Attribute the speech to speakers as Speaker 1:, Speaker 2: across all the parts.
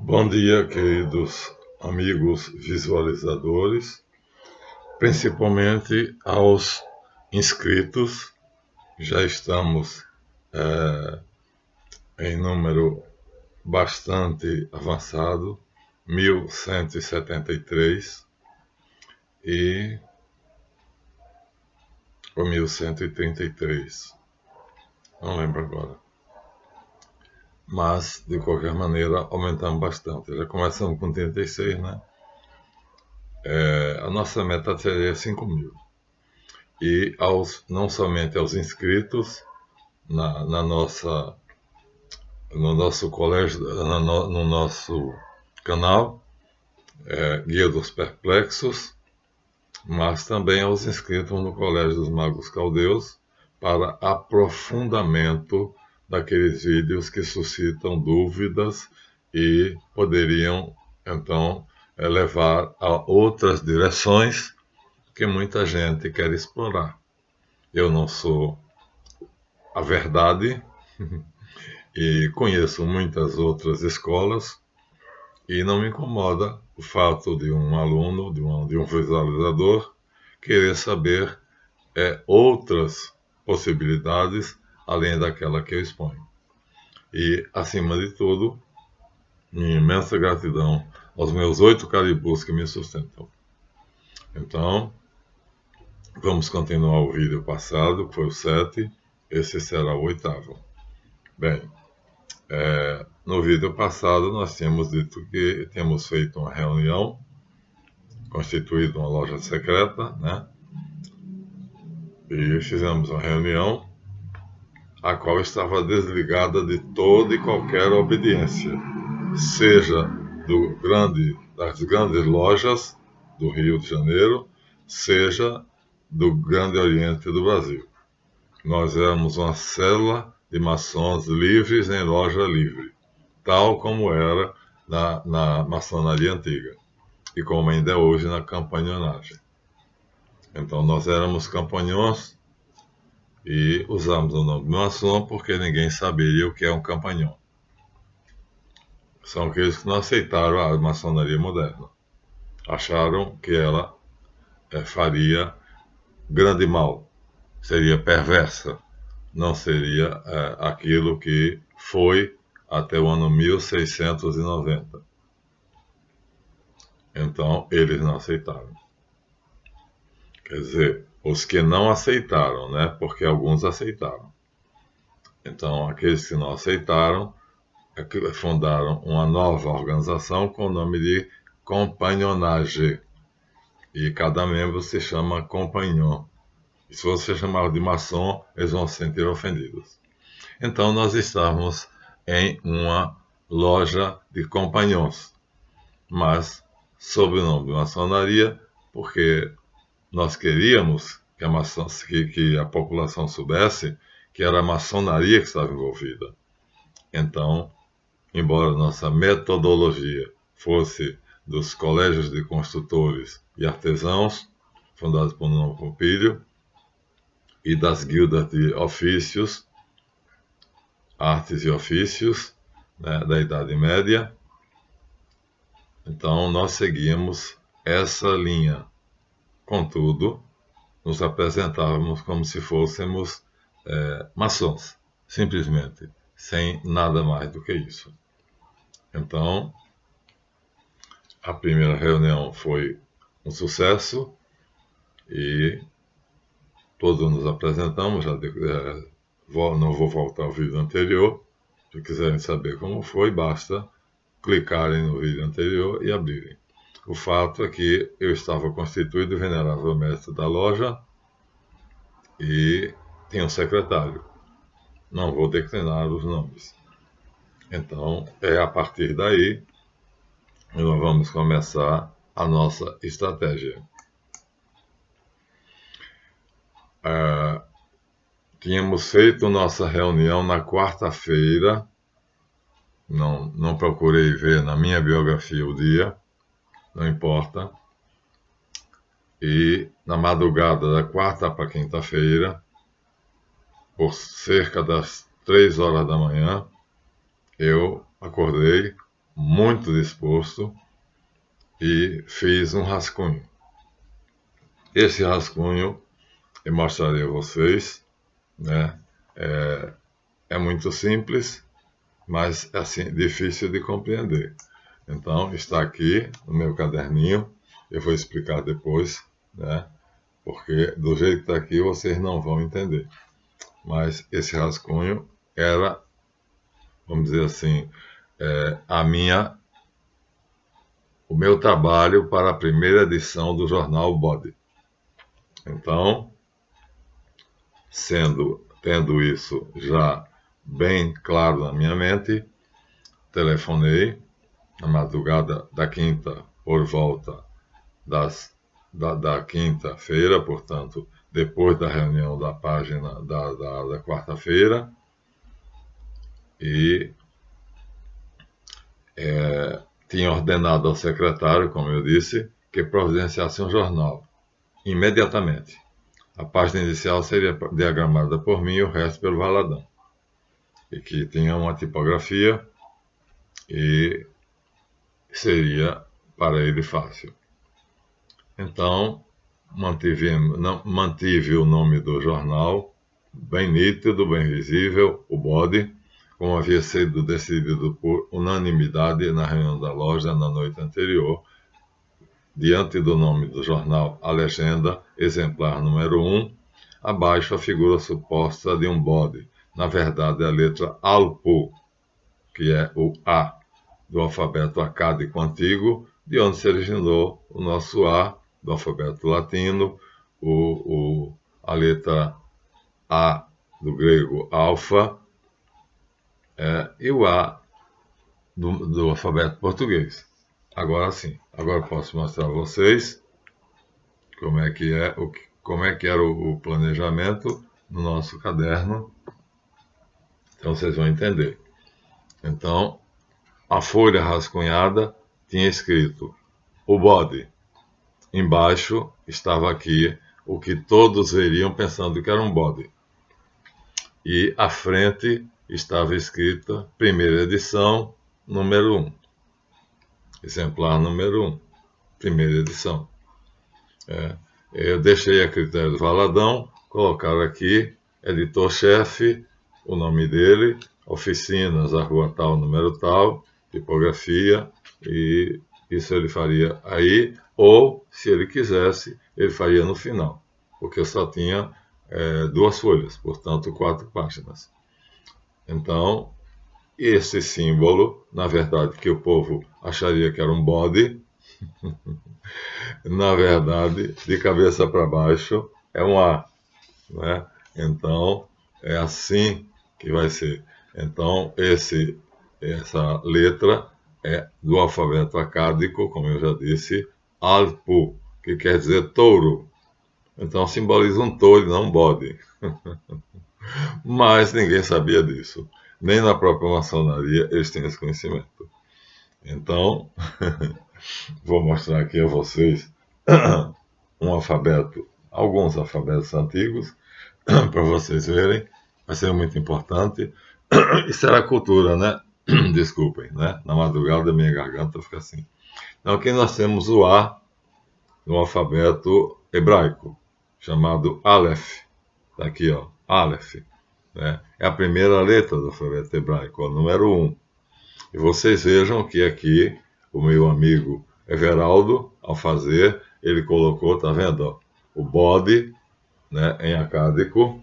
Speaker 1: Bom dia, queridos amigos visualizadores, principalmente aos inscritos. Já estamos em número bastante avançado, 1173 ou 1133, não lembro agora. Mas, de qualquer maneira, aumentamos bastante. Já começamos com 36, né? A nossa meta seria 5.000. E não somente aos inscritos no nosso colégio, no nosso canal, Guia dos Perplexos, mas também aos inscritos no Colégio dos Magos Caldeus para aprofundamento daqueles vídeos que suscitam dúvidas e poderiam, então, levar a outras direções que muita gente quer explorar. Eu não sou a verdade e conheço muitas outras escolas e não me incomoda o fato de um aluno, de um visualizador, querer saber outras possibilidades além daquela que eu exponho. E, acima de tudo, minha imensa gratidão aos meus 8 caribus que me sustentam. Então, vamos continuar o vídeo passado, que foi o 7, esse será o 8º. Bem, no vídeo passado nós tínhamos dito que temos feito uma reunião, constituído uma loja secreta, né? E fizemos uma reunião a qual estava desligada de toda e qualquer obediência, seja das grandes lojas do Rio de Janeiro, seja do Grande Oriente do Brasil. Nós éramos uma célula de maçons livres em loja livre, tal como era na maçonaria antiga e como ainda é hoje na campanhonagem. Então nós éramos campanhões e usamos o nome de maçom porque ninguém saberia o que é um campanhão. São aqueles que não aceitaram a maçonaria moderna. Acharam que ela faria grande mal, seria perversa, não seria aquilo que foi até o ano 1690. Então, eles não aceitaram. Quer dizer, os que não aceitaram, né? Porque alguns aceitaram. Então, aqueles que não aceitaram fundaram uma nova organização com o nome de Compagnonage. E cada membro se chama Compagnon. E se você chamar de maçom, eles vão se sentir ofendidos. Então, nós estávamos em uma loja de companhões, mas sob o nome de maçonaria, porque nós queríamos que a população soubesse que era a maçonaria que estava envolvida. Então, embora nossa metodologia fosse dos colégios de construtores e artesãos, fundados por Nuno Pompílio, e das guildas de ofícios, artes e ofícios, né, da Idade Média, então nós seguimos essa linha. Contudo, nos apresentávamos como se fôssemos maçons, simplesmente, sem nada mais do que isso. Então, a primeira reunião foi um sucesso e todos nos apresentamos. Não vou voltar ao vídeo anterior. Se quiserem saber como foi, basta clicarem no vídeo anterior e abrirem. O fato é que eu estava constituído venerável mestre da loja e tinha um secretário. Não vou declinar os nomes. Então, a partir daí, nós vamos começar a nossa estratégia. Tínhamos feito nossa reunião na quarta-feira, não procurei ver na minha biografia o dia, não importa. E na madrugada da quarta para quinta-feira, por cerca das 3 horas da manhã, eu acordei muito disposto e fiz um rascunho. Esse rascunho eu mostrarei a vocês, né? É muito simples, mas assim, difícil de compreender. Então, está aqui no meu caderninho, eu vou explicar depois, né? Porque do jeito que está aqui vocês não vão entender. Mas esse rascunho era, vamos dizer assim, o meu trabalho para a primeira edição do jornal Bode. Então, tendo isso já bem claro na minha mente, telefonei na madrugada da quinta, por volta da quinta-feira, portanto, depois da reunião da página da quarta-feira, e tinha ordenado ao secretário, como eu disse, que providenciasse um jornal, imediatamente. A página inicial seria diagramada por mim e o resto pelo Valadão. E que tinha uma tipografia e seria para ele fácil. Então, mantive o nome do jornal, bem nítido, bem visível, o Bode, como havia sido decidido por unanimidade na reunião da loja na noite anterior. Diante do nome do jornal, a legenda, exemplar número 1, abaixo a figura suposta de um bode, na verdade a letra Alpo, que é o A do alfabeto acádico antigo, de onde se originou o nosso A do alfabeto latino, a letra A do grego alfa, e o A do alfabeto português. Agora sim, agora posso mostrar a vocês como é que era o planejamento no nosso caderno. Então vocês vão entender. Então, a folha rascunhada tinha escrito o bode. Embaixo estava aqui o que todos veriam pensando que era um bode. E à frente estava escrita primeira edição, número 1. Exemplar número 1, primeira edição. Eu deixei a critério do Valadão, colocar aqui, editor-chefe, o nome dele, oficinas, a rua tal, número tal, tipografia, e isso ele faria aí, ou, se ele quisesse, ele faria no final, porque eu só tinha 2 folhas, portanto 4 páginas. Então, esse símbolo, na verdade, que o povo acharia que era um bode, na verdade, de cabeça para baixo, é um A, né? Então, é assim que vai ser. Então, essa letra é do alfabeto acádico, como eu já disse, Alpo, que quer dizer touro. Então, simboliza um touro e não um bode. Mas ninguém sabia disso. Nem na própria maçonaria eles têm esse conhecimento. Então, vou mostrar aqui a vocês alguns alfabetos antigos, para vocês verem. Vai ser muito importante. Isso era cultura, né? Desculpem, né? Na madrugada minha garganta fica assim. Então aqui nós temos o A no alfabeto hebraico, chamado Aleph. Está aqui, ó, Aleph. Né? É a primeira letra do alfabeto hebraico, o número 1. E vocês vejam que aqui o meu amigo Everaldo, ao fazer, ele colocou, tá vendo? Ó, o bode, né, em acádico.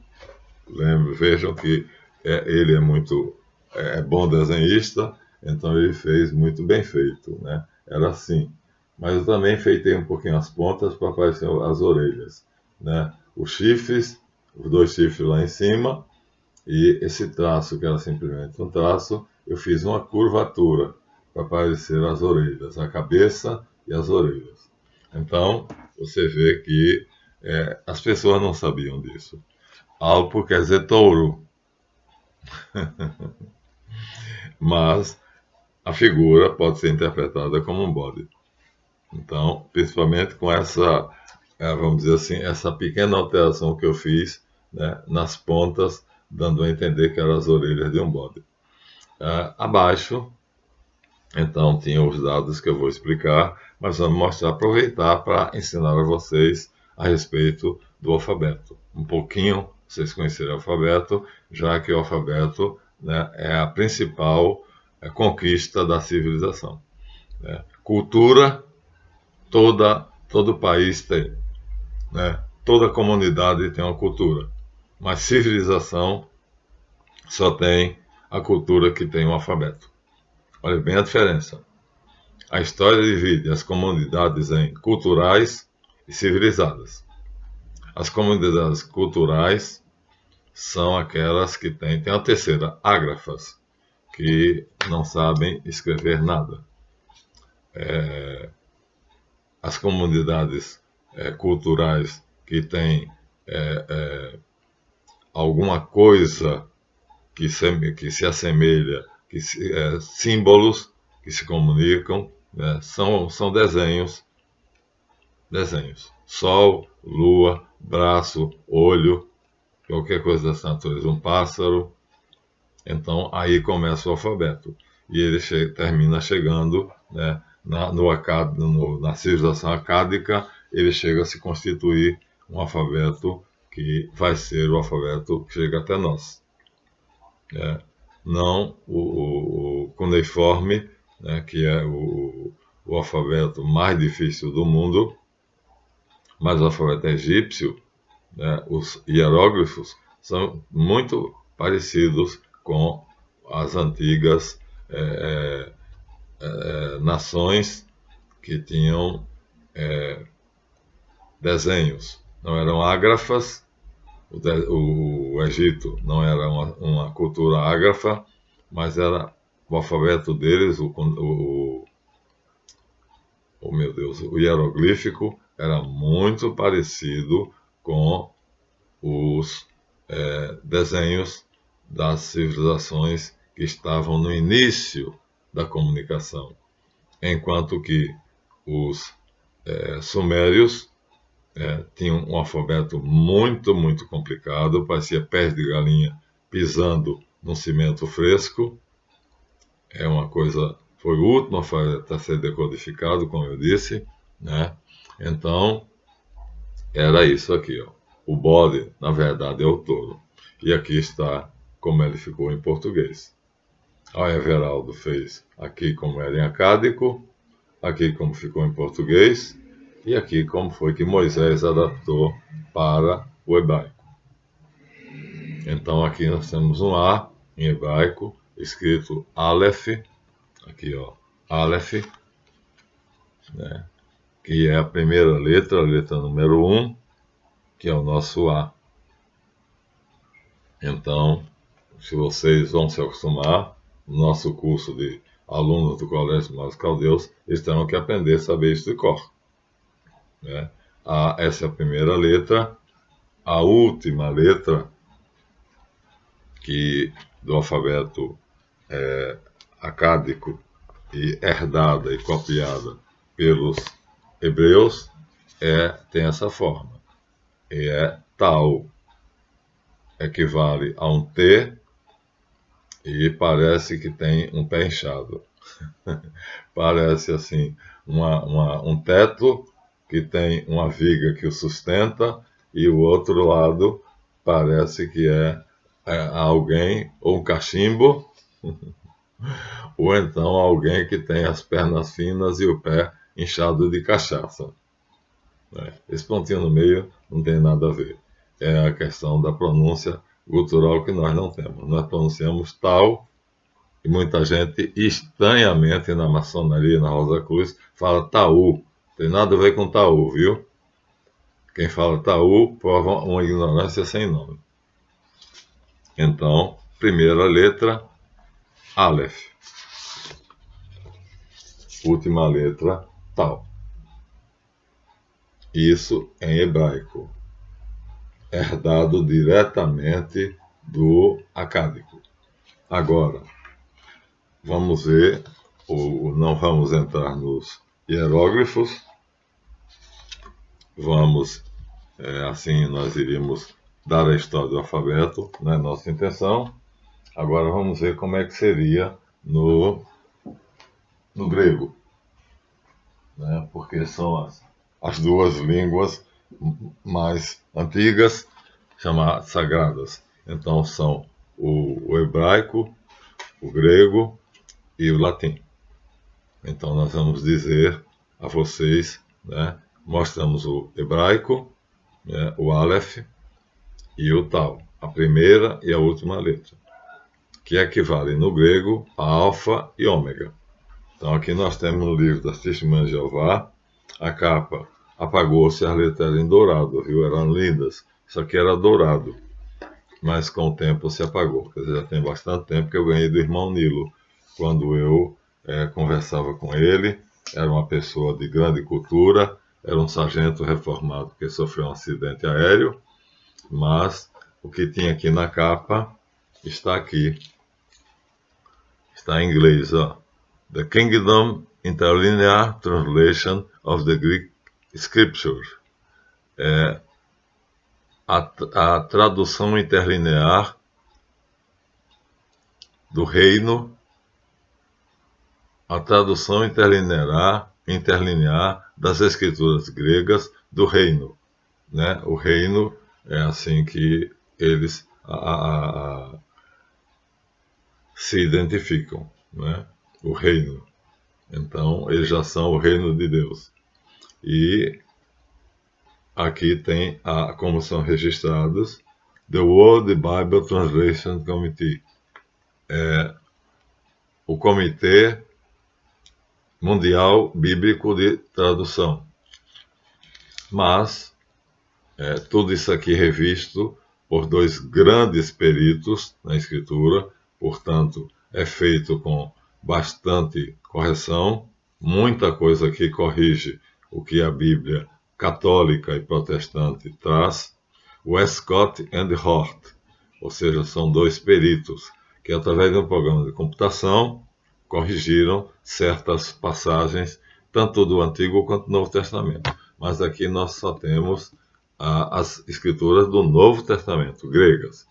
Speaker 1: Vejam que ele é muito bom desenhista, então ele fez muito bem feito, né? Era assim. Mas eu também enfeitei um pouquinho as pontas para aparecer as orelhas, né? Os chifres, os 2 chifres lá em cima, e esse traço, que era simplesmente um traço, eu fiz uma curvatura para aparecer as orelhas, a cabeça e as orelhas. Então, você vê que as pessoas não sabiam disso. Alpo quer dizer touro. Mas a figura pode ser interpretada como um bode. Então, principalmente com essa, vamos dizer assim, essa pequena alteração que eu fiz, né, nas pontas, dando a entender que eram as orelhas de um bode. Abaixo, Então, tinha os dados que eu vou explicar, mas vamos mostrar, aproveitar para ensinar a vocês a respeito do alfabeto. Um pouquinho, vocês conhecerem o alfabeto, já que o alfabeto, né, é a principal conquista da civilização, né? Cultura, todo país tem, né? Toda comunidade tem uma cultura, mas civilização só tem a cultura que tem o alfabeto. Olha bem a diferença. A história divide as comunidades em culturais e civilizadas. As comunidades culturais são aquelas que tem a terceira, ágrafas, que não sabem escrever nada. As comunidades culturais que têm alguma coisa que se assemelha, símbolos que se comunicam, né? São desenhos. Sol, lua, braço, olho, qualquer coisa dessa natureza, um pássaro. Então, aí começa o alfabeto. E ele termina chegando, né, na civilização acádica, ele chega a se constituir um alfabeto que vai ser o alfabeto que chega até nós. Não o cuneiforme, né, que é o alfabeto mais difícil do mundo, mas o alfabeto egípcio, né, os hieróglifos, são muito parecidos com as antigas nações que tinham desenhos. Não eram ágrafas, o Egito não era uma cultura ágrafa, mas era o alfabeto deles, meu Deus, o hieroglífico era muito parecido com os desenhos das civilizações que estavam no início da comunicação, enquanto que os sumérios tinham um alfabeto muito, muito complicado, parecia pés de galinha pisando num cimento fresco. É uma coisa, foi o último alfabeto a ser decodificado, como eu disse, né? Então, era isso aqui, ó. O bode, na verdade, é o touro. E aqui está como ele ficou em português. A Everaldo fez aqui como era em acádico, aqui como ficou em português, e aqui como foi que Moisés adaptou para o hebraico. Então aqui nós temos um A em hebraico, escrito Aleph, aqui ó, Aleph, né, que é a primeira letra, a letra número 1, que é o nosso A. Então, se vocês vão se acostumar, no nosso curso de alunos do Colégio dos Magos Caldeus, eles terão que aprender a saber isso de cor, né? Essa é a primeira letra. A última letra do alfabeto acádico e herdada e copiada pelos hebreus tem essa forma. E é Tau. Equivale a um T e parece que tem um pé inchado. Parece assim um teto que tem uma viga que o sustenta e o outro lado parece que é alguém, ou um cachimbo, ou então alguém que tem as pernas finas e o pé inchado de cachaça. Esse pontinho no meio não tem nada a ver. É a questão da pronúncia gutural que nós não temos. Nós pronunciamos tal, e muita gente, estranhamente, na maçonaria, na Rosa Cruz, fala taú. Tem nada a ver com taú, viu? Quem fala taú prova uma ignorância sem nome. Então, primeira letra, Aleph. Última letra, Tal. Isso em hebraico, herdado diretamente do acádico. Agora, vamos ver, não vamos entrar nos hieróglifos, vamos, assim nós iríamos dar a história do alfabeto, não é nossa intenção. Agora vamos ver como é que seria no no grego, né? Porque são as duas línguas mais antigas, chamadas sagradas. Então são o hebraico, o grego e o latim. Então nós vamos dizer a vocês, né? Mostramos o hebraico, né? O Aleph e o Tal, a primeira e a última letra, que equivale no grego a alfa e ômega. Então aqui nós temos no livro das Testemunhas de Jeová, a capa apagou-se, as letras eram em dourado, viu? Eram lindas, isso aqui era dourado, mas com o tempo se apagou. Quer dizer, já tem bastante tempo que eu ganhei do irmão Nilo, quando eu conversava com ele. Era uma pessoa de grande cultura, era um sargento reformado que sofreu um acidente aéreo, mas o que tinha aqui na capa está aqui. Está em inglês, ó. The Kingdom Interlinear Translation of the Greek Scriptures. A tradução interlinear do reino, a tradução interlinear das escrituras gregas do reino, né? O reino é assim que eles se identificam, né? O reino. Então, eles já são o reino de Deus. E aqui tem como são registrados The World Bible Translation Committee, o Comitê Mundial Bíblico de Tradução. Mas tudo isso aqui revisto por dois grandes peritos na escritura, portanto, é feito com bastante correção, muita coisa que corrige o que a Bíblia católica e protestante traz. Westcott and Hort, ou seja, são dois peritos que, através de um programa de computação, corrigiram certas passagens, tanto do Antigo quanto do Novo Testamento. Mas aqui nós só temos as escrituras do Novo Testamento, gregas,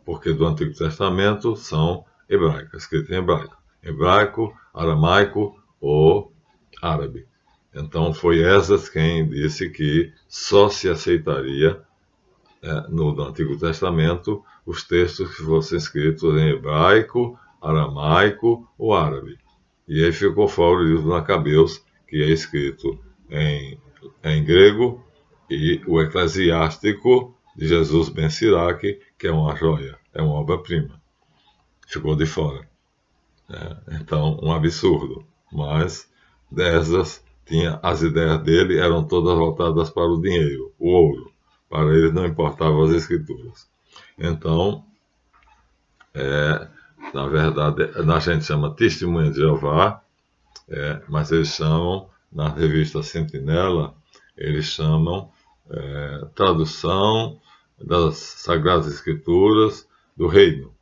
Speaker 1: porque do Antigo Testamento são hebraicas, escritas em hebraico. Hebraico, aramaico ou árabe. Então foi Esdras quem disse que só se aceitaria no Antigo Testamento os textos que fossem escritos em hebraico, aramaico ou árabe. E aí ficou fora o livro de Macabeus, que é escrito em grego, e o Eclesiástico de Jesus Ben Siraque, que é uma joia, é uma obra-prima. Ficou de fora. Então, um absurdo. Mas Esdras tinha as ideias dele, eram todas voltadas para o dinheiro, o ouro. Para ele não importavam as escrituras. Então, na verdade, a gente chama Testemunha de Jeová, mas eles chamam, na revista Sentinela, eles chamam tradução das Sagradas Escrituras do Reino.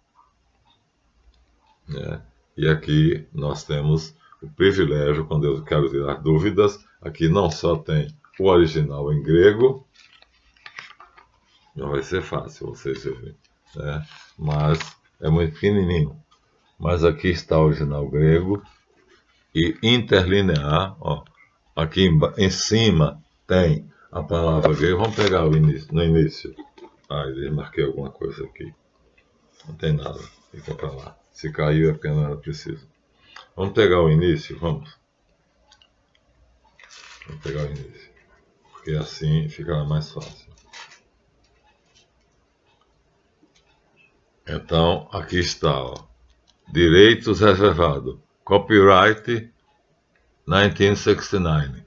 Speaker 1: E aqui nós temos o privilégio, quando eu quero tirar dúvidas, aqui não só tem o original em grego, não vai ser fácil vocês verem, mas é muito pequenininho. Mas aqui está o original grego e interlinear, ó, aqui em cima tem a palavra grega. Vamos pegar no início. Eu marquei alguma coisa aqui. Não tem nada, fica para lá. Se caiu é porque não era preciso. Vamos pegar o início, vamos. Vamos pegar o início, porque assim ficará mais fácil. Então, aqui está, ó. Direitos reservados. Copyright 1969.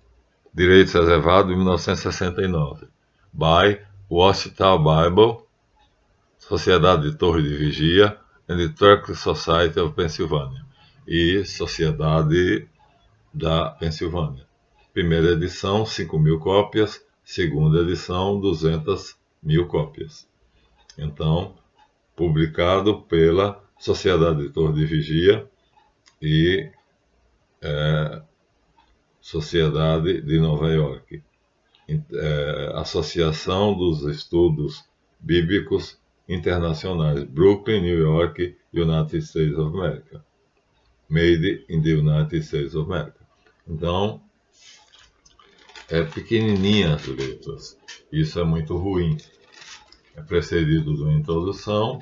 Speaker 1: Direitos reservados 1969. By Watchtower Bible, Sociedade de Torre de Vigia, and the Turkish Society of Pennsylvania. E Sociedade da Pensilvânia. Primeira edição, 5.000 cópias. Segunda edição, 200.000 cópias. Então, publicado pela Sociedade de Torre de Vigia e Sociedade de Nova York. Associação dos Estudos Bíblicos Internacionais, Brooklyn, New York, United States of America. Made in the United States of America. Então, é pequenininha as letras. Isso é muito ruim. É precedido de uma introdução,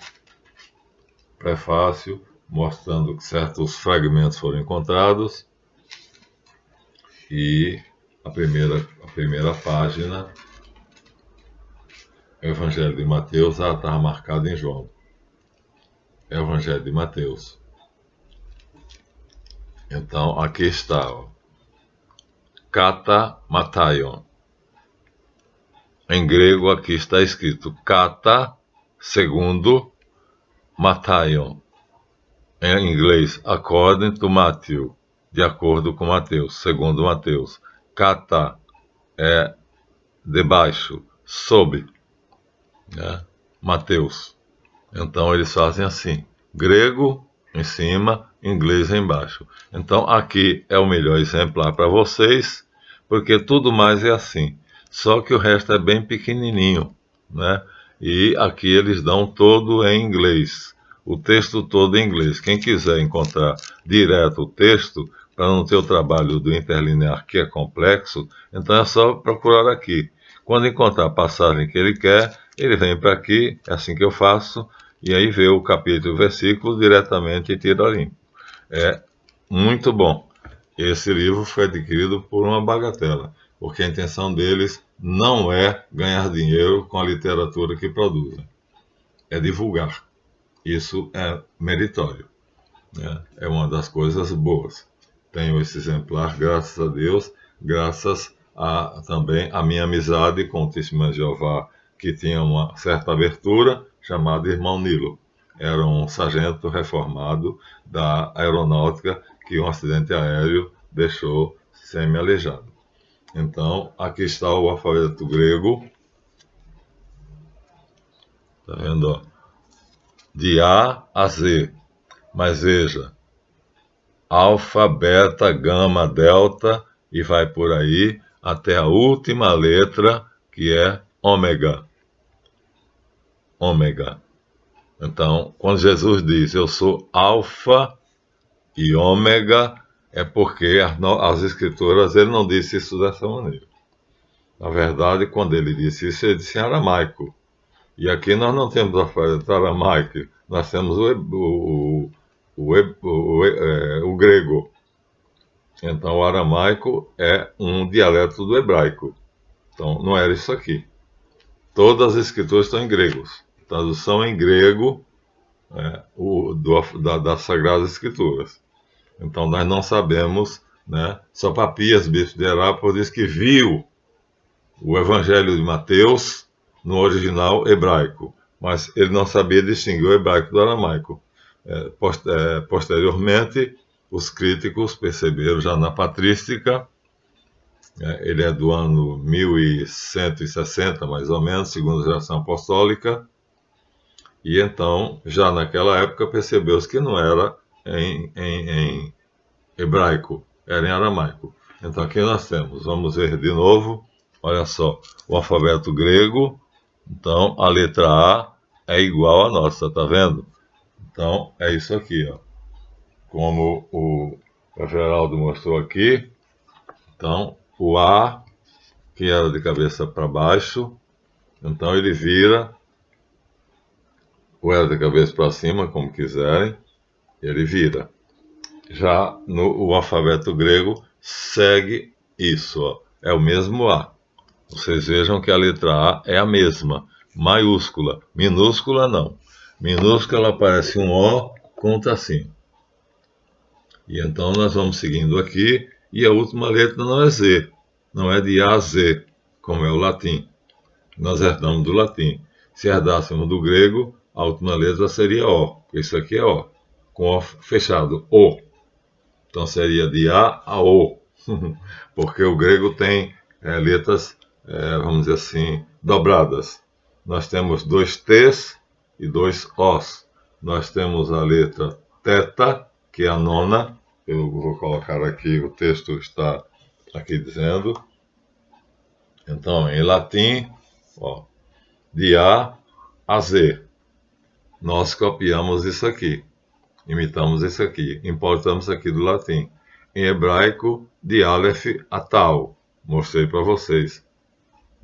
Speaker 1: prefácio, mostrando que certos fragmentos foram encontrados, e a primeira página, o Evangelho de Mateus, estava marcado em João. Evangelho de Mateus. Então, aqui está, ó. Kata Mataion. Em grego, aqui está escrito Kata, segundo, Mataion. Em inglês, according to Matthew, de acordo com Mateus, segundo Mateus. Kata é debaixo, sob, né? Mateus. Então eles fazem assim: grego em cima, inglês embaixo. Então aqui é o melhor exemplar para vocês, porque tudo mais é assim. Só que o resto é bem pequenininho, né? E aqui eles dão todo em inglês. O texto todo em inglês. Quem quiser encontrar direto o texto, para não ter o trabalho do interlinear, que é complexo, então é só procurar aqui. Quando encontrar a passagem que ele quer, ele vem para aqui, é assim que eu faço, e aí vê o capítulo e o versículo diretamente em tira limpo. É muito bom. Esse livro foi adquirido por uma bagatela, porque a intenção deles não é ganhar dinheiro com a literatura que produzem, é divulgar. Isso é meritório, né? É uma das coisas boas. Tenho esse exemplar, graças a Deus, graças também à minha amizade com o Testemunho de Jeová, que tinha uma certa abertura, chamado Irmão Nilo. Era um sargento reformado da aeronáutica que um acidente aéreo deixou semi-aleijado. Então, aqui está o alfabeto grego. Está vendo? Ó? De A a Z. Mas veja, alfa, beta, gama, delta, e vai por aí até a última letra, que é ômega. Ômega. Então, quando Jesus diz, eu sou alfa e ômega, é porque as escrituras, ele não disse isso dessa maneira. Na verdade, quando ele disse isso, ele disse em aramaico. E aqui nós não temos alfabeto aramaico, nós temos o grego. Então, o aramaico é um dialeto do hebraico. Então, não era isso aqui. Todas as escrituras estão em gregos. Tradução em grego das Sagradas Escrituras. Então, nós não sabemos, né? Só Papias, bispo de Herápolis, diz que viu o Evangelho de Mateus no original hebraico, mas ele não sabia distinguir o hebraico do aramaico. Posteriormente, os críticos perceberam já na patrística, ele é do ano 1160, mais ou menos, segunda geração apostólica, e então, já naquela época, percebeu-se que não era em hebraico, era em aramaico. Então, aqui nós temos, vamos ver de novo, olha só, o alfabeto grego. Então, a letra A é igual à nossa, tá vendo? Então, é isso aqui, ó. Como o Geraldo mostrou aqui. Então, o A, que era de cabeça para baixo, então ele vira, ou era de cabeça para cima, como quiserem, ele vira. Já o alfabeto grego segue isso, ó. É o mesmo A. Vocês vejam que a letra A é a mesma, maiúscula, minúscula não. Minúscula aparece um O com um tracinho. E então nós vamos seguindo aqui, e a última letra não é Z, não é de A a Z, como é o latim. Nós herdamos do latim. Se herdássemos do grego, a última letra seria O, porque isso aqui é O, com O fechado, O. Então seria de A a O, porque o grego tem letras, vamos dizer assim, dobradas. Nós temos 2 T's e 2 O's. Nós temos a letra teta, que é a nona. Eu vou colocar aqui, o texto está aqui dizendo. Então, em latim, ó, de A a Z. Nós copiamos isso aqui. Imitamos isso aqui, importamos aqui do latim. Em hebraico, de Aleph a Tau. Mostrei para vocês,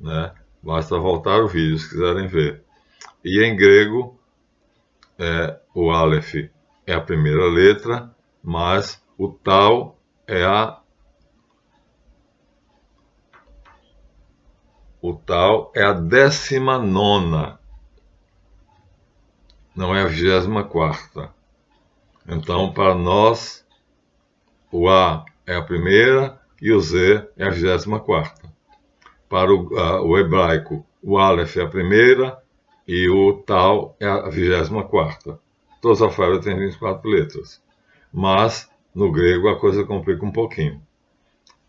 Speaker 1: né? Basta voltar o vídeo se quiserem ver. E em grego, o Aleph é a primeira letra, mas o Tau é a 19ª, não é a 24ª. Então, para nós, o A é a primeira e o Z é a 24ª. Para o hebraico, o Aleph é a primeira e o Tau é a 24ª. Todos os alfabetos têm 24 letras. Mas, no grego, a coisa complica um pouquinho.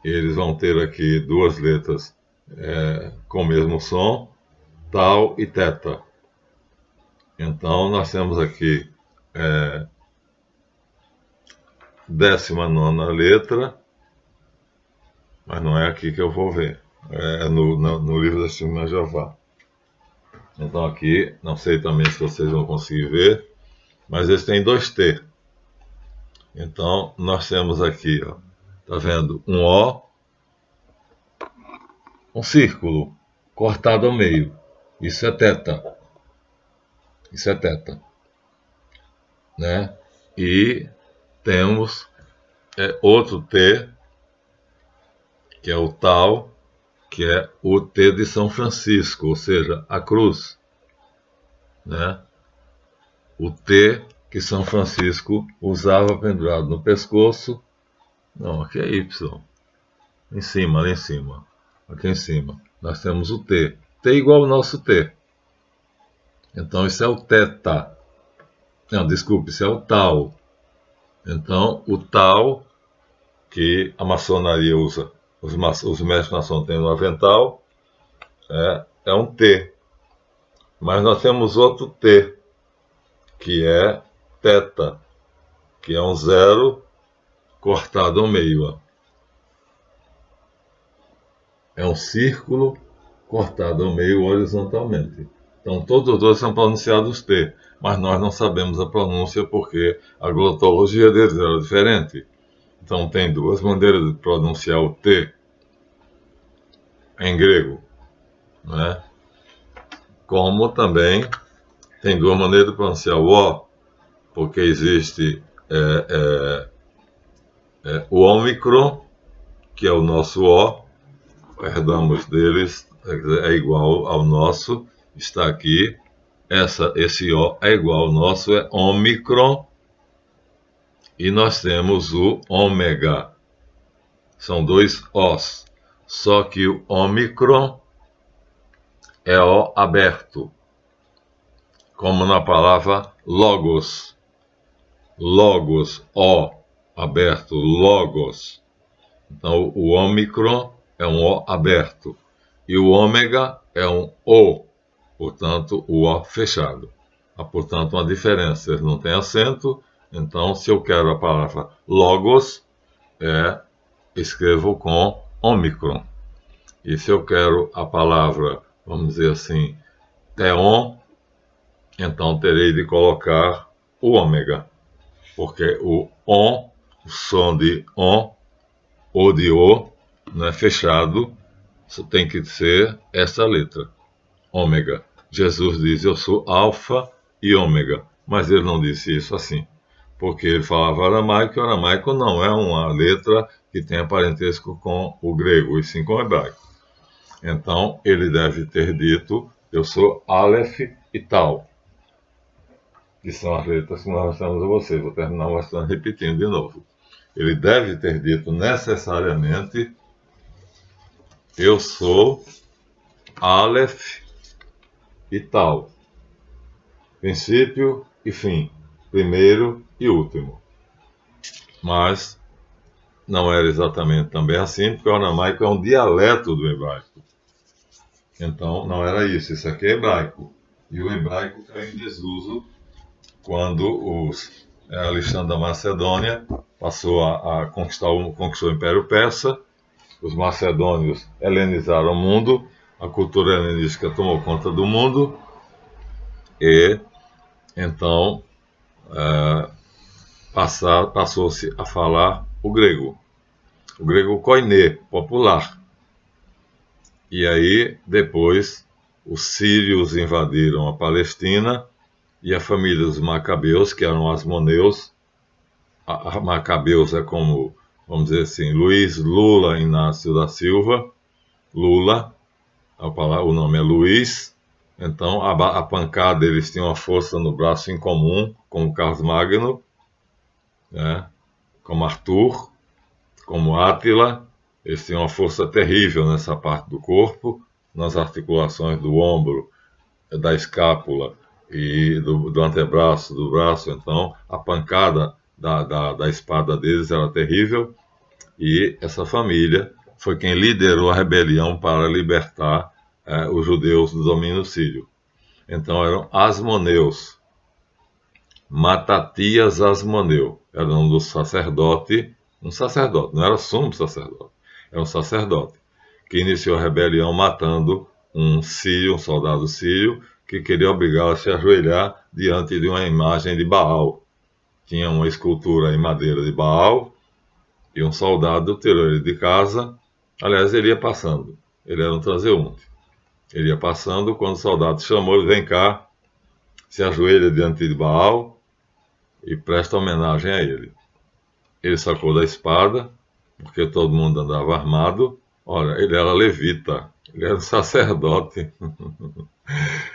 Speaker 1: Eles vão ter aqui duas letras com o mesmo som, Tau e Teta. Então, nós temos aqui 19ª letra, mas não é aqui que eu vou ver, é no livro da Testemunha de Jeová. Então aqui, não sei também se vocês vão conseguir ver, mas eles têm 2 T. Então, nós temos aqui, ó, tá vendo? Um O, um círculo cortado ao meio. Isso é teta. Isso é teta. Né? E temos outro T, que é o Tau, que é o T de São Francisco, ou seja, a cruz. Né? O T que São Francisco usava pendurado no pescoço. Não, aqui é Y. Em cima, ali em cima. Aqui em cima. Nós temos o T. T igual ao nosso T. Então, isso é o teta. Não, desculpe, isso é o Tau. Então, o Tau, que a maçonaria usa, os mestres maçons têm no avental, é um T. Mas nós temos outro T, que é teta, que é um 0 cortado ao meio. Ó. É um círculo cortado ao meio horizontalmente. Então, todos os dois são pronunciados T, mas nós não sabemos a pronúncia porque a glotologia deles era diferente. Então, tem 2 maneiras de pronunciar o T em grego, né? Como também tem 2 maneiras de pronunciar o O, porque existe o Ômicron, que é o nosso O, herdamos deles, é igual ao nosso, está aqui, esse O é igual ao nosso, é Ômicron, e nós temos o ômega, são 2 Os, só que o Ômicron é O aberto, como na palavra logos, logos, O aberto, logos. Então, o Ômicron é um O aberto. E o ômega é um O, portanto, o O fechado. Há, portanto, uma diferença. Ele não tem acento, então, se eu quero a palavra logos, escrevo com Ômicron. E se eu quero a palavra, vamos dizer assim, theon, então terei de colocar o ômega. Porque o on, o som de on, ou de O, não é fechado, tem que ser essa letra, ômega. Jesus diz, eu sou alfa e ômega, mas ele não disse isso assim, porque ele falava aramaico, e o aramaico não é uma letra que tenha parentesco com o grego, e sim com o hebraico. Então, ele deve ter dito, eu sou Aleph e Tau, que são as letras que nós mostramos a vocês. Vou terminar mostrando, repetindo de novo. Ele deve ter dito necessariamente, eu sou Aleph e Tau. Princípio e fim. Primeiro e último. Mas não era exatamente também assim, porque o aramaico é um dialeto do hebraico. Então não era isso. Isso aqui é hebraico. E o hebraico caiu em desuso quando Alexandre da Macedônia passou a conquistou o Império Persa. Os macedônios helenizaram o mundo, a cultura helenística tomou conta do mundo, e então passou-se a falar o grego koiné, popular. E aí, depois, os sírios invadiram a Palestina e a família dos Macabeus, que eram asmoneus, a Macabeus é como, vamos dizer assim, Luiz Lula Inácio da Silva, Lula, o nome é Luiz, então a pancada, eles tinham uma força no braço em comum com o Carlos Magno, né, como Arthur, como Átila, eles tinham uma força terrível nessa parte do corpo, nas articulações do ombro, da escápula e do antebraço, do braço. Então a pancada da espada deles era terrível, e essa família foi quem liderou a rebelião para libertar os judeus do domínio sírio. Então eram asmoneus. Matatias Asmoneu era um dos sacerdotes, não era sumo sacerdote, era um sacerdote, que iniciou a rebelião matando um sírio, um soldado sírio, que queria obrigá-lo a se ajoelhar diante de uma imagem de Baal. Tinha uma escultura em madeira de Baal, e um soldado tirou ele de casa. Aliás, ele ia passando, ele era um transeunte. Ele ia passando, quando o soldado chamou ele, vem cá, se ajoelha diante de Baal e presta homenagem a ele. Ele sacou da espada, porque todo mundo andava armado. Olha, ele era levita, ele era um sacerdote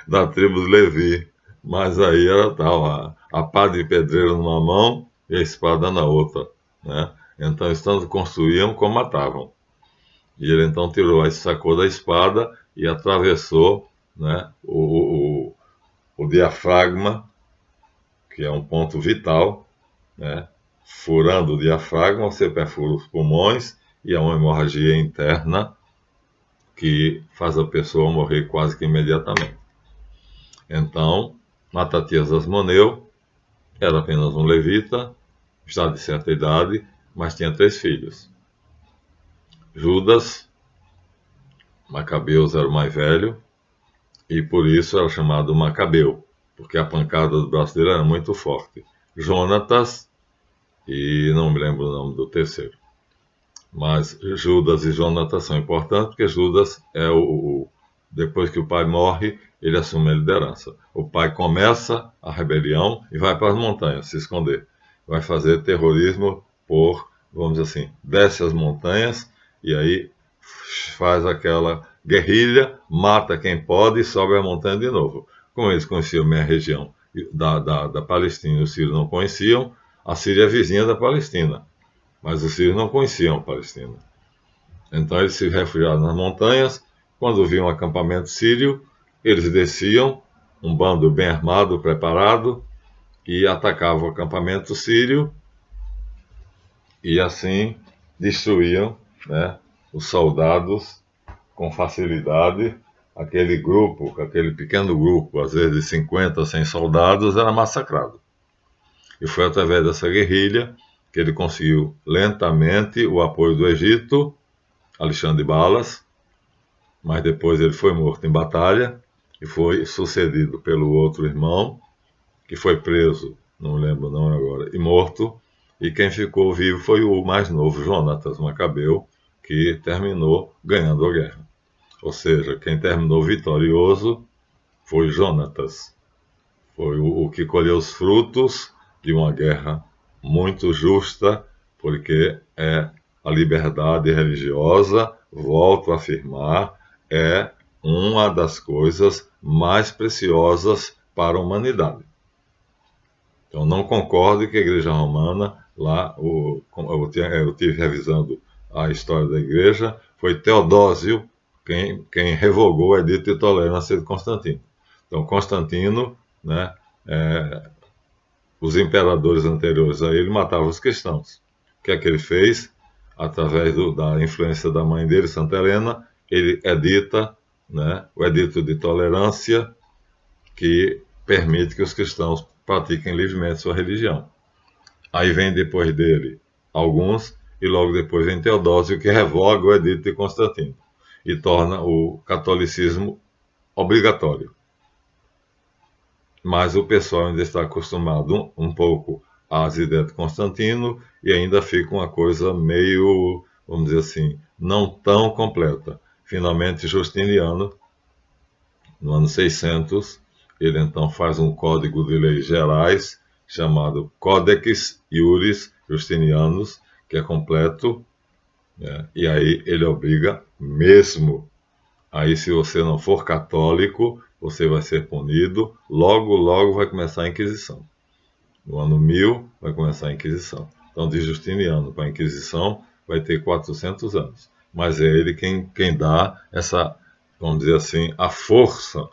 Speaker 1: da tribo de Levi. Mas aí era tal, a pá de pedreiro numa mão e a espada na outra, né? Então eles tanto construíam como matavam. E ele então sacou da espada e atravessou, né, o diafragma, que é um ponto vital, né? Furando o diafragma, você perfura os pulmões e há uma hemorragia interna que faz a pessoa morrer quase que imediatamente. Então, Matatias Asmoneu era apenas um levita, já de certa idade, mas tinha 3 filhos. Judas, Macabeus era o mais velho, e por isso era chamado Macabeu, porque a pancada do braço dele era muito forte. Jonatas, e não me lembro o nome do terceiro. Mas Judas e Jonatas são importantes, porque Judas é depois que o pai morre, ele assume a liderança. O pai começa a rebelião e vai para as montanhas se esconder. Vai fazer terrorismo vamos dizer assim, desce as montanhas e aí faz aquela guerrilha, mata quem pode e sobe a montanha de novo. Como eles conheciam a minha região da Palestina, os sírios não conheciam, a Síria é vizinha da Palestina, mas os sírios não conheciam a Palestina. Então eles se refugiaram nas montanhas. Quando viam um acampamento sírio, eles desciam, um bando bem armado, preparado, e atacavam o acampamento sírio, e assim destruíam, né, os soldados com facilidade. Aquele pequeno grupo, às vezes de 50, 100 soldados, era massacrado. E foi através dessa guerrilha que ele conseguiu lentamente o apoio do Egito, Alexandre Balas, mas depois ele foi morto em batalha e foi sucedido pelo outro irmão, que foi preso, não lembro não agora, e morto, e quem ficou vivo foi o mais novo, Jonatas Macabeu, que terminou ganhando a guerra. Ou seja, quem terminou vitorioso foi Jonatas. Foi o que colheu os frutos de uma guerra muito justa, porque a liberdade religiosa, volto a afirmar, é uma das coisas mais preciosas para a humanidade. Então, não concordo que a Igreja Romana, lá, eu tive revisando a história da Igreja, foi Teodósio quem revogou o edito de tolerância de Constantino. Então, Constantino, né, os imperadores anteriores a ele matavam os cristãos. O que é que ele fez? Através da influência da mãe dele, Santa Helena, ele edita, né, o edito de tolerância, que permite que os cristãos pratiquem livremente sua religião. Aí vem depois dele alguns, e logo depois vem Teodósio, que revoga o edito de Constantino e torna o catolicismo obrigatório. Mas o pessoal ainda está acostumado um pouco as ideias de Constantino e ainda fica uma coisa meio, vamos dizer assim, não tão completa. Finalmente, Justiniano, no ano 600, ele então faz um código de leis gerais chamado Codex Iuris Justinianus, que é completo, né? E aí ele obriga mesmo. Aí, se você não for católico, você vai ser punido. Logo, logo vai começar a Inquisição. No ano 1000 vai começar a Inquisição. Então, de Justiniano para a Inquisição vai ter 400 anos. Mas é ele quem dá essa, vamos dizer assim, a força,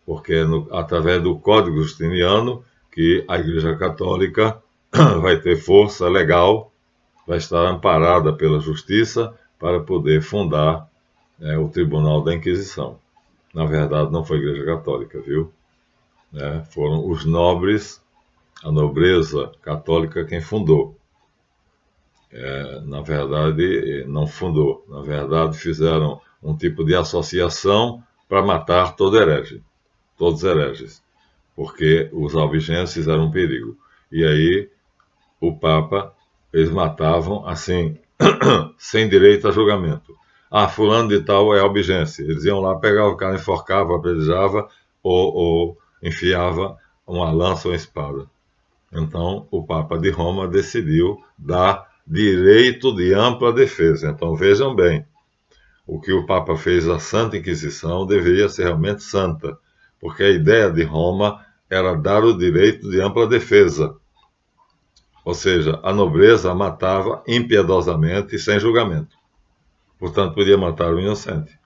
Speaker 1: porque é através do Código Justiniano que a Igreja Católica vai ter força legal, vai estar amparada pela justiça para poder fundar o Tribunal da Inquisição. Na verdade, não foi a Igreja Católica, viu? Foram os nobres, a nobreza católica quem fundou. Na verdade, não fundou. Na verdade, fizeram um tipo de associação para matar todo herege, todos os hereges, porque os albigenses fizeram um perigo. E aí, o Papa, eles matavam assim, sem direito a julgamento. Ah, fulano de tal é albigense. Eles iam lá, pegavam o cara, enforcava, apedrejava ou enfiava uma lança ou uma espada. Então, o Papa de Roma decidiu dar direito de ampla defesa. Então, vejam bem, o que o Papa fez à Santa Inquisição deveria ser realmente santa, porque a ideia de Roma era dar o direito de ampla defesa. Ou seja, a nobreza matava impiedosamente e sem julgamento. Portanto, podia matar o inocente.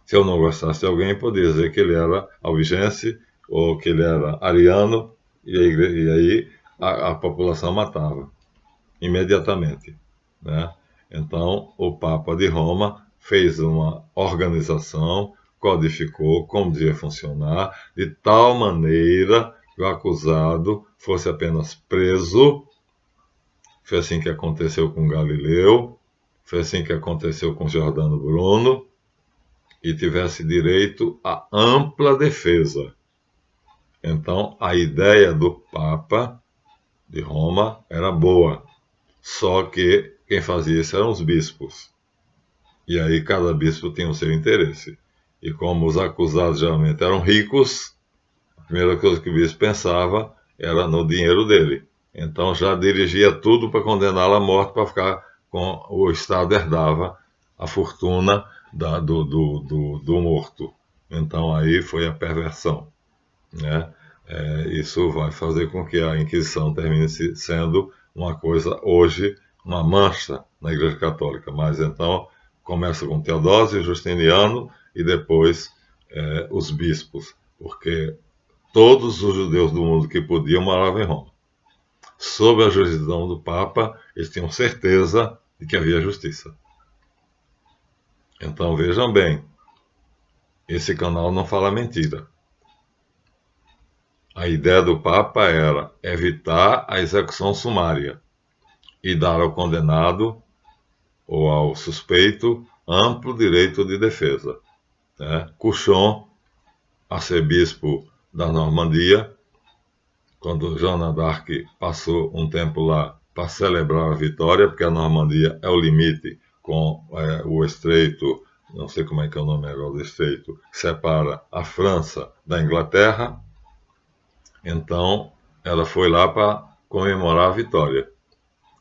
Speaker 1: Se eu não gostasse de alguém, podia dizer que ele era albigense ou que ele era ariano, e aí a população matava imediatamente, né? Então, o Papa de Roma fez uma organização, codificou como devia funcionar, de tal maneira que o acusado fosse apenas preso. Foi assim que aconteceu com Galileu, foi assim que aconteceu com Giordano Bruno, e tivesse direito a ampla defesa. Então, a ideia do Papa de Roma era boa, só que quem fazia isso eram os bispos. E aí cada bispo tinha o seu interesse. E como os acusados geralmente eram ricos, a primeira coisa que o bispo pensava era no dinheiro dele. Então já dirigia tudo para condená-lo à morte, para ficar com o Estado herdava a fortuna do morto. Então aí foi a perversão, né? Isso vai fazer com que a Inquisição termine sendo uma coisa hoje, uma mancha na Igreja Católica. Mas então começa com Teodósio, Justiniano e depois os bispos, porque todos os judeus do mundo que podiam moravam em Roma. Sob a jurisdição do Papa, eles tinham certeza de que havia justiça. Então vejam bem, esse canal não fala mentira. A ideia do Papa era evitar a execução sumária e dar ao condenado ou ao suspeito amplo direito de defesa. Cauchon, arcebispo da Normandia, quando Joana d'Arc passou um tempo lá para celebrar a vitória, porque a Normandia é o limite com o estreito, não sei como é que é o nome agora do estreito, que separa a França da Inglaterra. Então, ela foi lá para comemorar a vitória.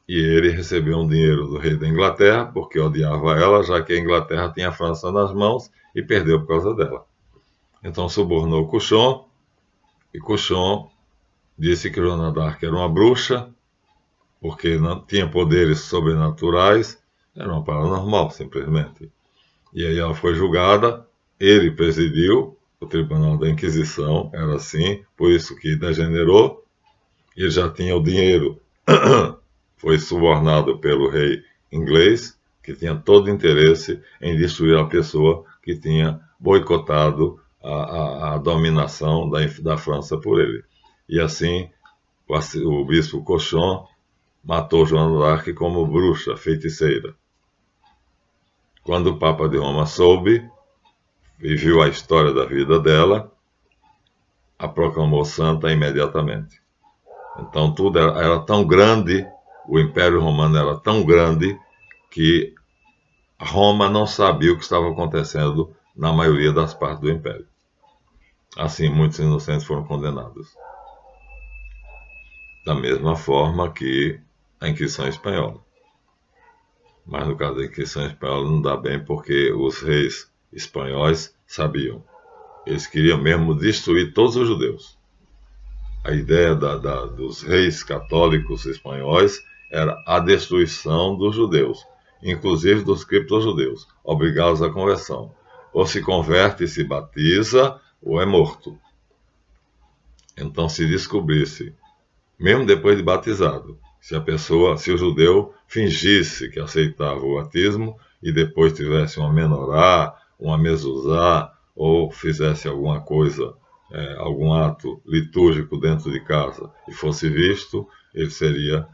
Speaker 1: E ele recebeu um dinheiro do rei da Inglaterra, porque odiava ela, já que a Inglaterra tinha a França nas mãos e perdeu por causa dela. Então, subornou Cauchon, e Cauchon disse que Joana d'Arc era uma bruxa, porque não tinha poderes sobrenaturais, era uma paranormal, simplesmente. E aí ela foi julgada, ele presidiu o Tribunal da Inquisição, era assim, por isso que degenerou, ele já tinha o dinheiro, foi subornado pelo rei inglês, que tinha todo interesse em destruir a pessoa que tinha boicotado a dominação da França por ele. E assim, o bispo Cauchon matou Joana d'Arc como bruxa, feiticeira. Quando o Papa de Roma soube e viu a história da vida dela, a proclamou santa imediatamente. Então tudo era tão grande, o Império Romano era tão grande que Roma não sabia o que estava acontecendo na maioria das partes do Império. Assim, muitos inocentes foram condenados. Da mesma forma que a Inquisição Espanhola. Mas no caso da Inquisição Espanhola não dá bem porque os reis espanhóis sabiam. Eles queriam mesmo destruir todos os judeus. A ideia dos reis católicos espanhóis era a destruição dos judeus, inclusive dos criptojudeus, obrigá-los à conversão. Ou se converte e se batiza, ou é morto. Então, se descobrisse, mesmo depois de batizado, se o judeu fingisse que aceitava o batismo e depois tivesse uma menorá, uma mezuzá, ou fizesse alguma coisa, algum ato litúrgico dentro de casa e fosse visto, ele seria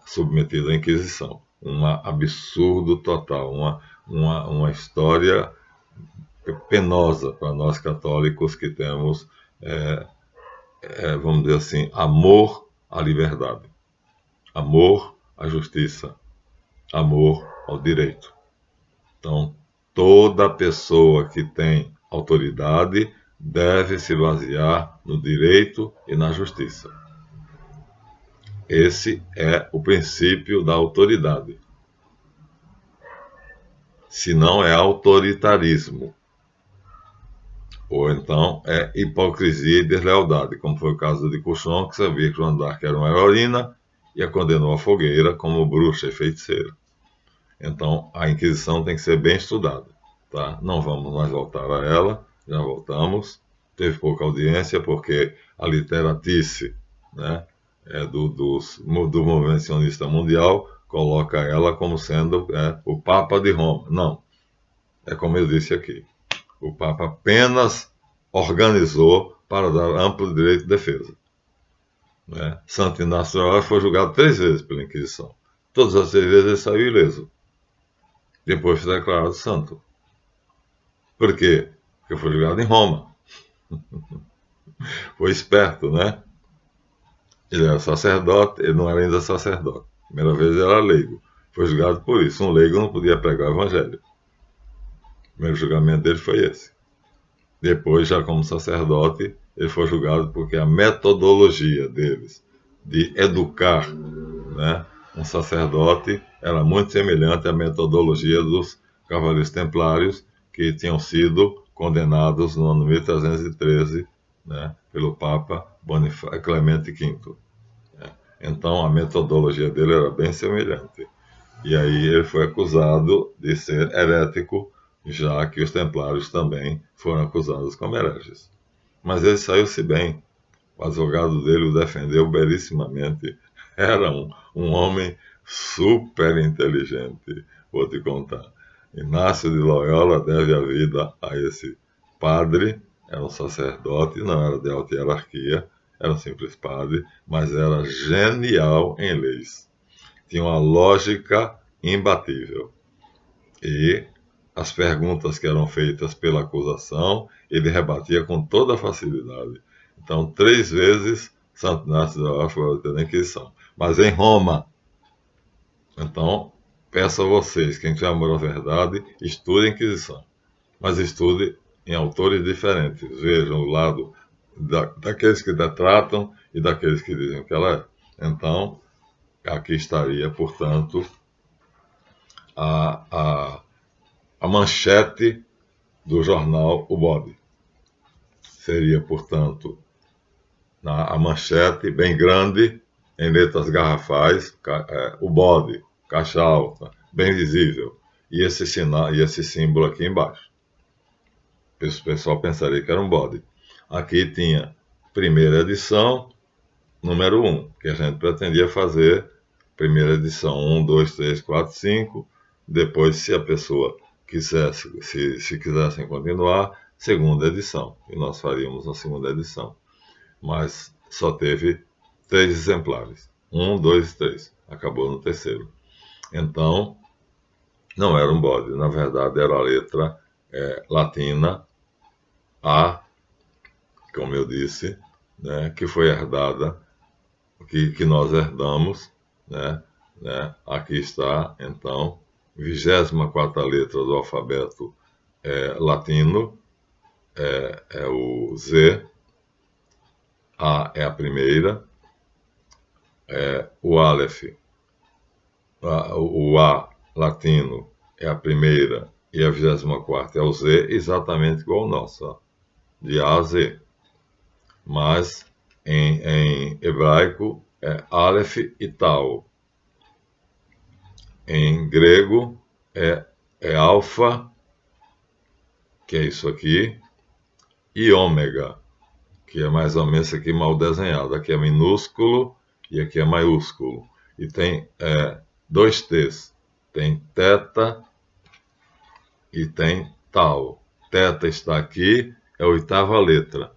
Speaker 1: submetido à Inquisição. Um absurdo total, uma história penosa para nós católicos que temos, vamos dizer assim, amor à liberdade, amor à justiça, amor ao direito. Então, toda pessoa que tem autoridade deve se basear no direito e na justiça. Esse é o princípio da autoridade. Se não é autoritarismo. Ou então é hipocrisia e deslealdade, como foi o caso de Couchon, que sabia que Joana d'Arc era uma heroína e a condenou à fogueira como bruxa e feiticeira. Então, a Inquisição tem que ser bem estudada. Tá? Não vamos mais voltar a ela, já voltamos. Teve pouca audiência porque a literatice, né, do movimento sionista mundial coloca ela como sendo o Papa de Roma. Não, é como eu disse aqui. O Papa apenas organizou para dar amplo direito de defesa. Né? Santo Inácio de Loyola foi julgado 3 vezes pela Inquisição. Todas as 3 vezes ele saiu ileso. Depois foi declarado santo. Por quê? Porque foi julgado em Roma. Foi esperto, né? Ele era sacerdote, ele não era ainda sacerdote. Primeira vez ele era leigo. Foi julgado por isso. Um leigo não podia pregar o evangelho. O primeiro julgamento dele foi esse. Depois, já como sacerdote, ele foi julgado porque a metodologia deles de educar, né, um sacerdote era muito semelhante à metodologia dos cavaleiros templários que tinham sido condenados no ano 1313, né, pelo Papa Clemente V. Então, a metodologia dele era bem semelhante. E aí ele foi acusado de ser herético, já que os templários também foram acusados como hereges. Mas ele saiu-se bem. O advogado dele o defendeu belíssimamente. Era um homem super inteligente, vou te contar. Inácio de Loyola deve a vida a esse padre, era um sacerdote, não era de alta hierarquia, era um simples padre, mas era genial em leis. Tinha uma lógica imbatível. E as perguntas que eram feitas pela acusação, ele rebatia com toda facilidade. Então, 3 vezes, Santo Inácio de Loyola foi da Inquisição. Mas em Roma. Então, peço a vocês, quem tiver amor à verdade, estude a Inquisição. Mas estude em autores diferentes. Vejam o lado daqueles que detratam e daqueles que dizem que ela é. Então, aqui estaria, portanto, a manchete do jornal O Bode. Seria, portanto, a manchete bem grande, em letras garrafais, o bode, caixa alta, bem visível, e esse sinal, e esse símbolo aqui embaixo. O pessoal pensaria que era um bode. Aqui tinha primeira edição, número 1, que a gente pretendia fazer primeira edição 1, 2, 3, 4, 5. Depois, se a pessoa quisesse, se quisessem continuar, segunda edição. E nós faríamos a segunda edição. Mas só teve 3 exemplares. 1, 2, 3. Acabou no terceiro. Então, não era um bode. Na verdade, era a letra latina A, como eu disse, né, que foi herdada que nós herdamos, né? Aqui está, então, 24ª letra do alfabeto latino, é o Z, A é a primeira, o Aleph, o A latino é a primeira e a 24ª é o Z, exatamente igual ao nosso, ó, de A a Z. Mas em hebraico é Aleph e Tau. Em grego é alfa, que é isso aqui, e ômega, que é mais ou menos aqui mal desenhado. Aqui é minúsculo e aqui é maiúsculo. E tem dois T's. Tem teta e tem tal. Teta está aqui, é a 8ª letra.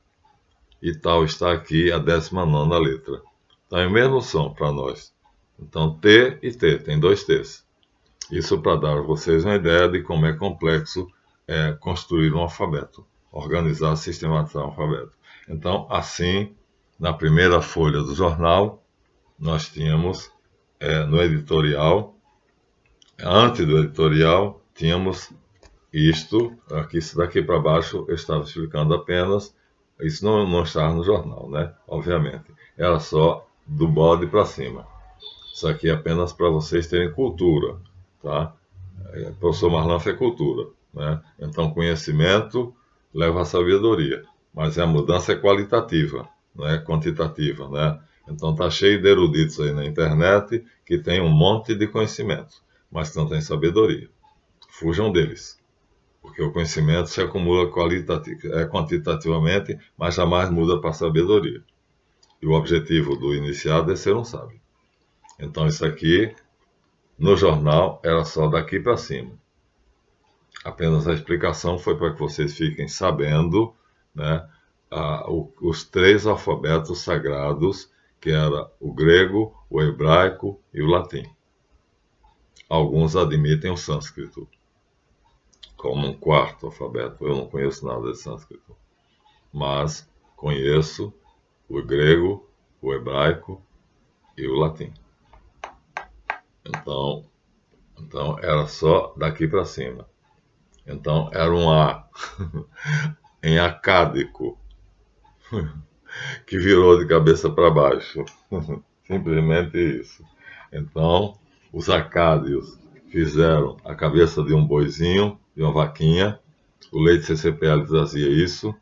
Speaker 1: E tal está aqui, a 19ª letra. Então é o mesmo som para nós. Então T e T, tem dois T's. Isso para dar a vocês uma ideia de como é complexo construir um alfabeto, organizar, sistematizar um alfabeto. Então, assim, na primeira folha do jornal, nós tínhamos no editorial, antes do editorial, tínhamos isto, aqui, daqui para baixo eu estava explicando apenas, isso não estava no jornal, né? Obviamente, era só do bode para cima. Isso aqui é apenas para vocês terem cultura, tá? O professor Marlan é cultura, né? Então, conhecimento leva à sabedoria, mas a mudança é qualitativa, não é quantitativa, né? Então, tá cheio de eruditos aí na internet que tem um monte de conhecimento, mas que não tem sabedoria. Fujam deles, porque o conhecimento se acumula quantitativamente, mas jamais muda para a sabedoria. E o objetivo do iniciado é ser um sábio. Então, isso aqui, no jornal, era só daqui para cima. Apenas a explicação foi para que vocês fiquem sabendo, né, os 3 alfabetos sagrados, que era o grego, o hebraico e o latim. Alguns admitem o sânscrito como um 4º alfabeto. Eu não conheço nada de sânscrito, mas conheço o grego, o hebraico e o latim. Então era só daqui para cima. Então era um A em acádico, que virou de cabeça para baixo. Simplesmente isso. Então, os acádios fizeram a cabeça de um boizinho, de uma vaquinha. O leite CCPL trazia isso,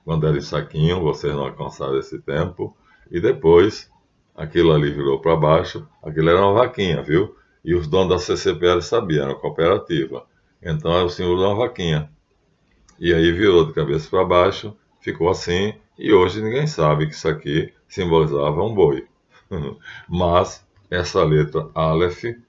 Speaker 1: quando era em saquinho, vocês não alcançaram esse tempo. E depois, aquilo ali virou para baixo, aquilo era uma vaquinha, viu? E os donos da CCPL sabiam, era cooperativa. Então, era o símbolo de uma vaquinha. E aí virou de cabeça para baixo, ficou assim, e hoje ninguém sabe que isso aqui simbolizava um boi. Mas essa letra Aleph, em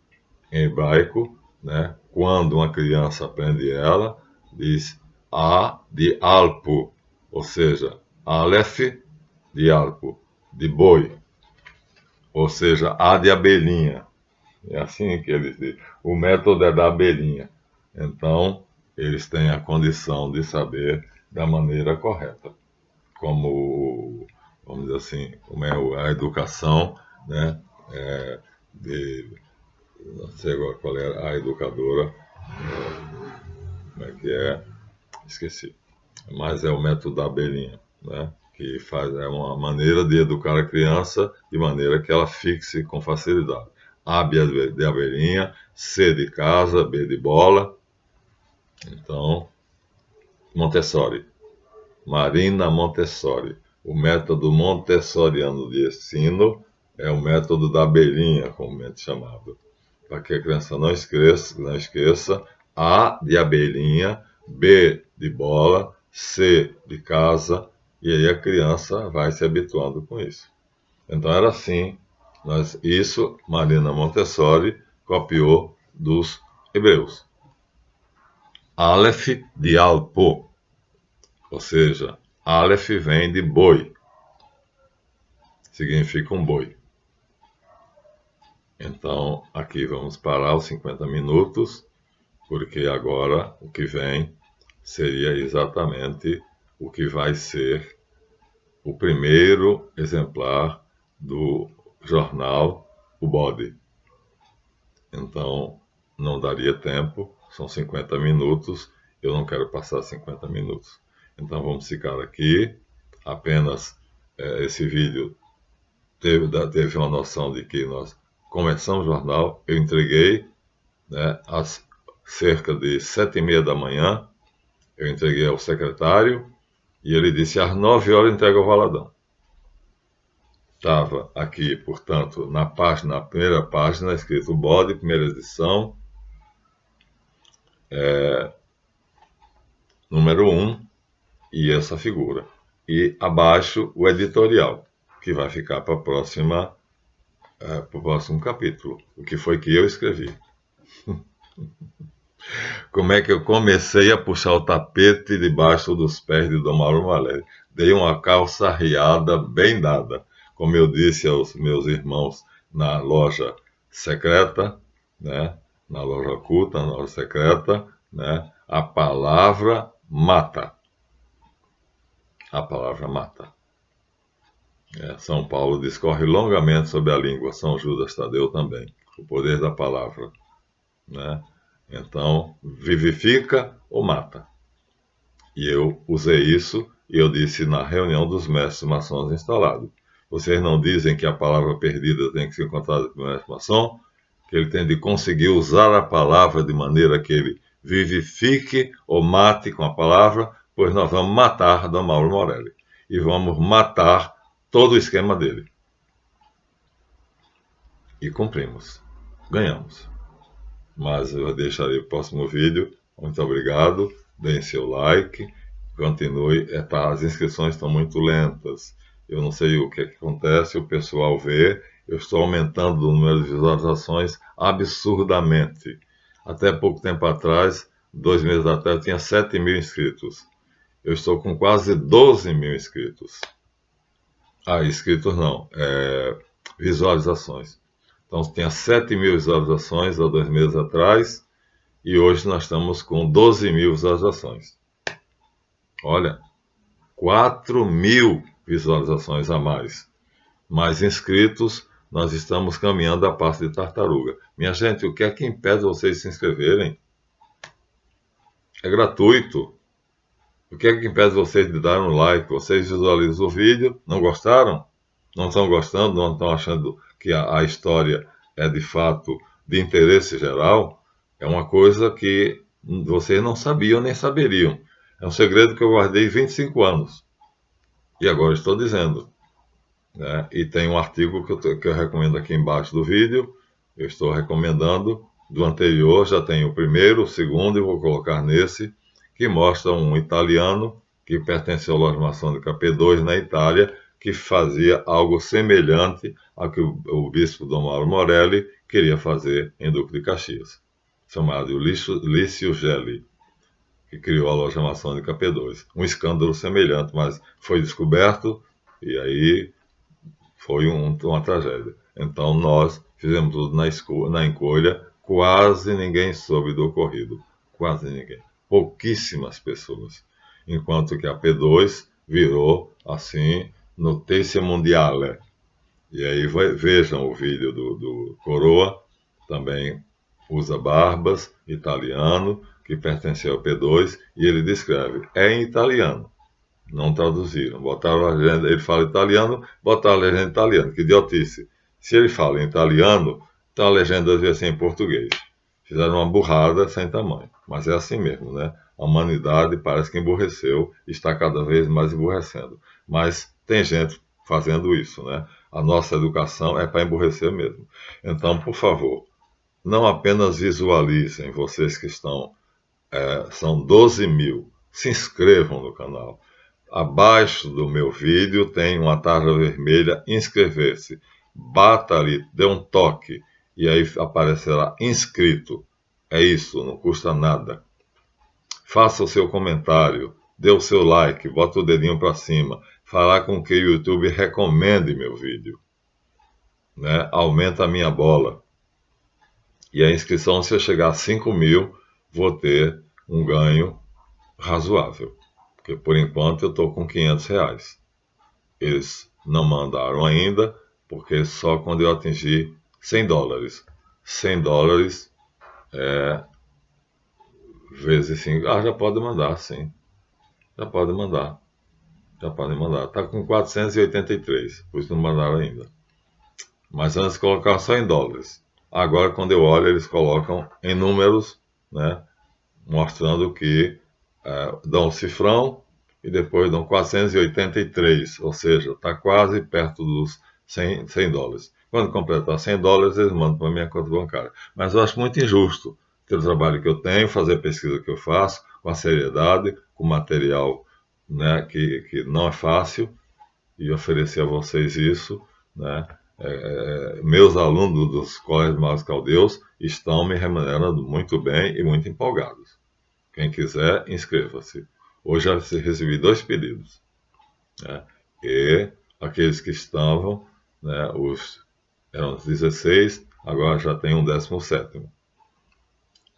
Speaker 1: hebraico, né, quando uma criança aprende ela, diz A de alpo, ou seja, Aleph de alpo, de boi, ou seja, A de abelhinha. É assim que eles dizem. O método é da abelhinha. Então, eles têm a condição de saber da maneira correta. Como, vamos dizer assim, como é a educação, né? Não sei agora qual é a educadora, como é que é, esqueci. Mas é o método da abelhinha, né? Que é uma maneira de educar a criança de maneira que ela fixe com facilidade. A de abelhinha, C de casa, B de bola. Então, Montessori. Marina Montessori. O método montessoriano de ensino é o método da abelhinha, comumente chamado. Para que a criança não esqueça, A de abelhinha, B de bola, C de casa, e aí a criança vai se habituando com isso. Então era assim, isso Marina Montessori copiou dos hebreus. Aleph de alpo, ou seja, Aleph vem de boi, significa um boi. Então, aqui vamos parar os 50 minutos, porque agora o que vem seria exatamente o que vai ser o primeiro exemplar do jornal O Bode. Então, não daria tempo, são 50 minutos, eu não quero passar 50 minutos. Então, vamos ficar aqui. Apenas esse vídeo teve uma noção de que nós começamos o jornal, eu entreguei, né, às cerca de 7h30 da manhã, eu entreguei ao secretário, e ele disse, às 9 horas entrega ao Valadão. Estava aqui, portanto, na primeira página, escrito Bode, primeira edição, número 1, e essa figura. E abaixo o editorial, que vai ficar para o próximo capítulo, o que foi que eu escrevi. Como é que eu comecei a puxar o tapete debaixo dos pés de Dom Mauro Malé? Dei uma calçarreada bem dada, como eu disse aos meus irmãos na loja secreta, né? Na loja oculta, na loja secreta, né? A palavra mata. A palavra mata. São Paulo discorre longamente sobre a língua, São Judas Tadeu também, o poder da palavra, né? Então, vivifica ou mata. E eu usei isso e eu disse na reunião dos mestres maçons instalados. Vocês não dizem que a palavra perdida tem que ser encontrada pelo mestre maçom? Que ele tem de conseguir usar a palavra de maneira que ele vivifique ou mate com a palavra, pois nós vamos matar Dom Mauro Morelli. E vamos matar todo o esquema dele. E cumprimos. Ganhamos. Mas eu deixarei o próximo vídeo. Muito obrigado. Deem seu like. Continue. As inscrições estão muito lentas. Eu não sei o que acontece. O pessoal vê. Eu estou aumentando o número de visualizações absurdamente. Até pouco tempo atrás, 2 meses atrás, eu tinha 7.000 inscritos. Eu estou com quase 12.000 inscritos. Inscritos não. Visualizações. Então, tinha 7.000 visualizações há 2 meses atrás, e hoje nós estamos com 12.000 visualizações. Olha, 4.000 visualizações a mais. Mais inscritos, nós estamos caminhando a passo de tartaruga. Minha gente, o que é que impede vocês de se inscreverem? É gratuito. O que é que impede vocês de dar um like? Vocês visualizam o vídeo, não gostaram? Não estão gostando? Não estão achando que a história é de fato de interesse geral? É uma coisa que vocês não sabiam nem saberiam. É um segredo que eu guardei 25 anos. E agora estou dizendo. Né? E tem um artigo que eu recomendo aqui embaixo do vídeo. Eu estou recomendando do anterior, já tem o primeiro, o segundo, e vou colocar nesse, que mostra um italiano que pertenceu à loja maçônica P2 na Itália, que fazia algo semelhante ao que o bispo Dom Mauro Morelli queria fazer em Duque de Caxias, chamado Lício Gelli, que criou a loja maçônica P2. Um escândalo semelhante, mas foi descoberto e aí foi uma tragédia. Então nós fizemos tudo na encolha, quase ninguém soube do ocorrido, quase ninguém. Pouquíssimas pessoas, enquanto que a P2 virou, assim, notícia mundial. E aí vejam o vídeo do Coroa, também usa barbas, italiano, que pertenceu ao P2, e ele descreve, em italiano, não traduziram, botaram a legenda, ele fala italiano, botaram a legenda italiana, que idiotice. Se ele fala em italiano, então a legenda devia ser em português. Fizeram uma burrada sem tamanho, mas é assim mesmo, né? A humanidade parece que emburreceu, está cada vez mais emburrecendo. Mas tem gente fazendo isso, né? A nossa educação é para emburrecer mesmo. Então, por favor, não apenas visualizem, vocês que estão, são 12.000, se inscrevam no canal. Abaixo do meu vídeo tem uma tarja vermelha, inscrever-se. Bata ali, dê um toque, e aí aparecerá inscrito. É isso, não custa nada. Faça o seu comentário, dê o seu like, bota o dedinho para cima, fará com que o YouTube recomende meu vídeo. Né? Aumenta a minha bola. E a inscrição, se eu chegar a 5.000, vou ter um ganho razoável. Porque por enquanto eu estou com R$500. Eles não mandaram ainda, porque só quando eu atingir $100. $100 é vezes 5. Ah, já pode mandar, sim. Já pode mandar. Já podem mandar. Está com 483, por isso não mandaram ainda. Mas antes colocavam só em dólares. Agora, quando eu olho, eles colocam em números, né, mostrando que dão um cifrão e depois dão 483, ou seja, está quase perto dos $100. Quando completar $100, eles mandam para a minha conta bancária. Mas eu acho muito injusto ter o trabalho que eu tenho, fazer a pesquisa que eu faço, com a seriedade, com material, né, que não é fácil, e oferecer a vocês isso, né? Meus alunos dos Colégios Magos Caldeus estão me remunerando muito bem e muito empolgados. Quem quiser, inscreva-se. Hoje já recebi 2 pedidos, né? E aqueles que estavam, né, eram 16, agora já tem um 17º.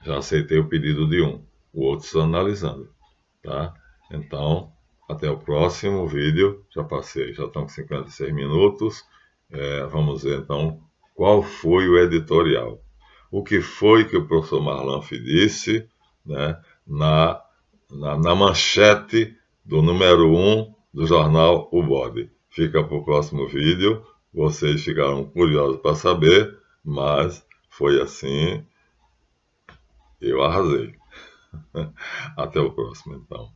Speaker 1: Já aceitei o pedido de um, o outro estou analisando, tá? Então, até o próximo vídeo. Já passei, já estão com 56 minutos. Vamos ver então qual foi o editorial. O que foi que o professor Marlanf disse, né, na manchete do número 1 do jornal O Bode. Fica para o próximo vídeo. Vocês ficaram curiosos para saber, mas foi assim. Eu arrasei. Até o próximo, então.